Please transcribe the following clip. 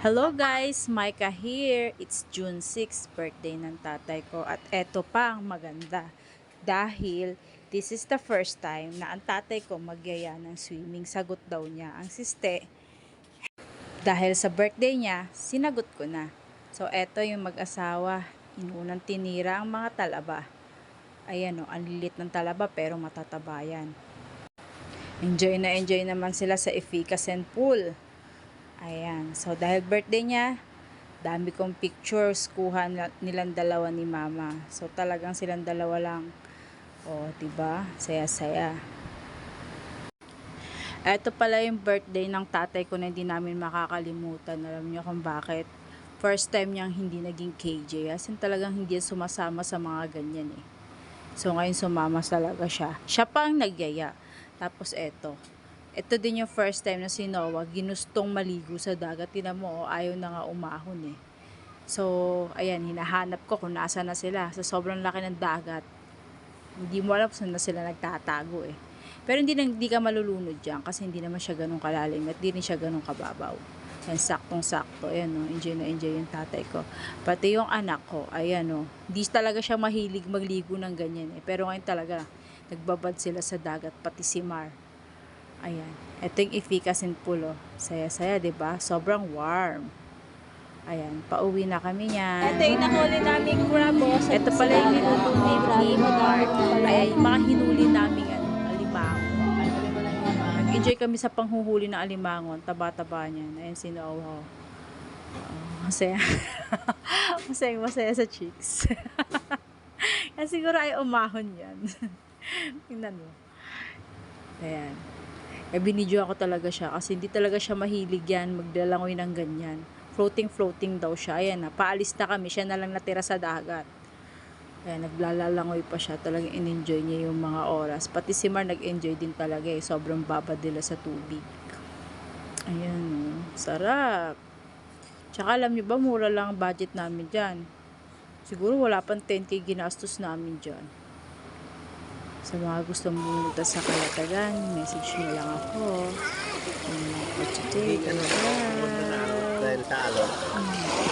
Hello guys, Micah here. It's June 6, birthday ng tatay ko. At eto pa ang maganda. Dahil this is the first time na ang tatay ko magyaya ng swimming. Sagot daw niya ang siste. Dahil sa birthday niya, sinagot ko na. So eto yung mag-asawa. Inunang tinira ang mga talaba. Ayan o, ang lilit ng talaba pero matataba yan. Enjoy naman sila sa efficacy pool. Ayan. So, dahil birthday niya, dami kong pictures kuha nilang dalawa ni mama. So, talagang silang dalawa lang. O, diba? Saya-saya. Ito pala yung birthday ng tatay ko na hindi namin makakalimutan. Alam niyo kung bakit? First time niyang hindi naging KJ. As in talagang hindi sumasama sa mga ganyan eh. So, ngayon sumama talaga siya. Siya pa ang nagyaya. Tapos, ito din yung first time na si Noah ginustong maligo sa dagat. Tinan mo, ayaw na nga umahon eh. So, ayan, hinahanap ko kung nasa na sila. Sa sobrang laki ng dagat. Hindi mo alam kung saan na sila nagtatago eh. Pero hindi ka malulunod dyan kasi hindi naman siya ganun kalalim at hindi rin siya ganun kababaw. Ayan, saktong-sakto. Ayan o, enjoy na enjoy yung tatay ko. Pati yung anak ko, ayan o. Hindi talaga siya mahilig magligo ng ganyan eh. Pero ngayon talaga, nagbabad sila sa dagat, pati si Mar. Ayan. Ito yung efficacy pool, oh. Saya-saya, diba? Sobrang warm. Ayan. Pauwi na kami niyan. Ito yung nahuli naming crabo. Ito pala yung niluto ni Mark. Ayan, yung mga hinuli naming alimango. Nag-enjoy kami sa panghuhuli ng alimangon. Taba-taba niyan. Ayan si Noah. Masaya. Masaya sa chicks. Yan siguro ay umahon yan. Tingnan mo. Ayan. Binidyo ako talaga siya kasi hindi talaga siya mahilig yan maglalangoy ng ganyan. Floating daw siya. Ayan na, paalis na kami. Siya na lang natira sa dagat. Ayan, naglalalangoy pa siya. Talagang in-enjoy niya yung mga oras. Pati si Mar nag-enjoy din talaga eh. Sobrang babad nila sa tubig. Ayan, sarap. Tsaka alam niyo ba, mura lang ang budget namin dyan. Siguro wala pang 10k ginastos namin dyan. Sa mga gusto pumunta sa Kalatagan, message nyo lang ako. For today, bye-bye.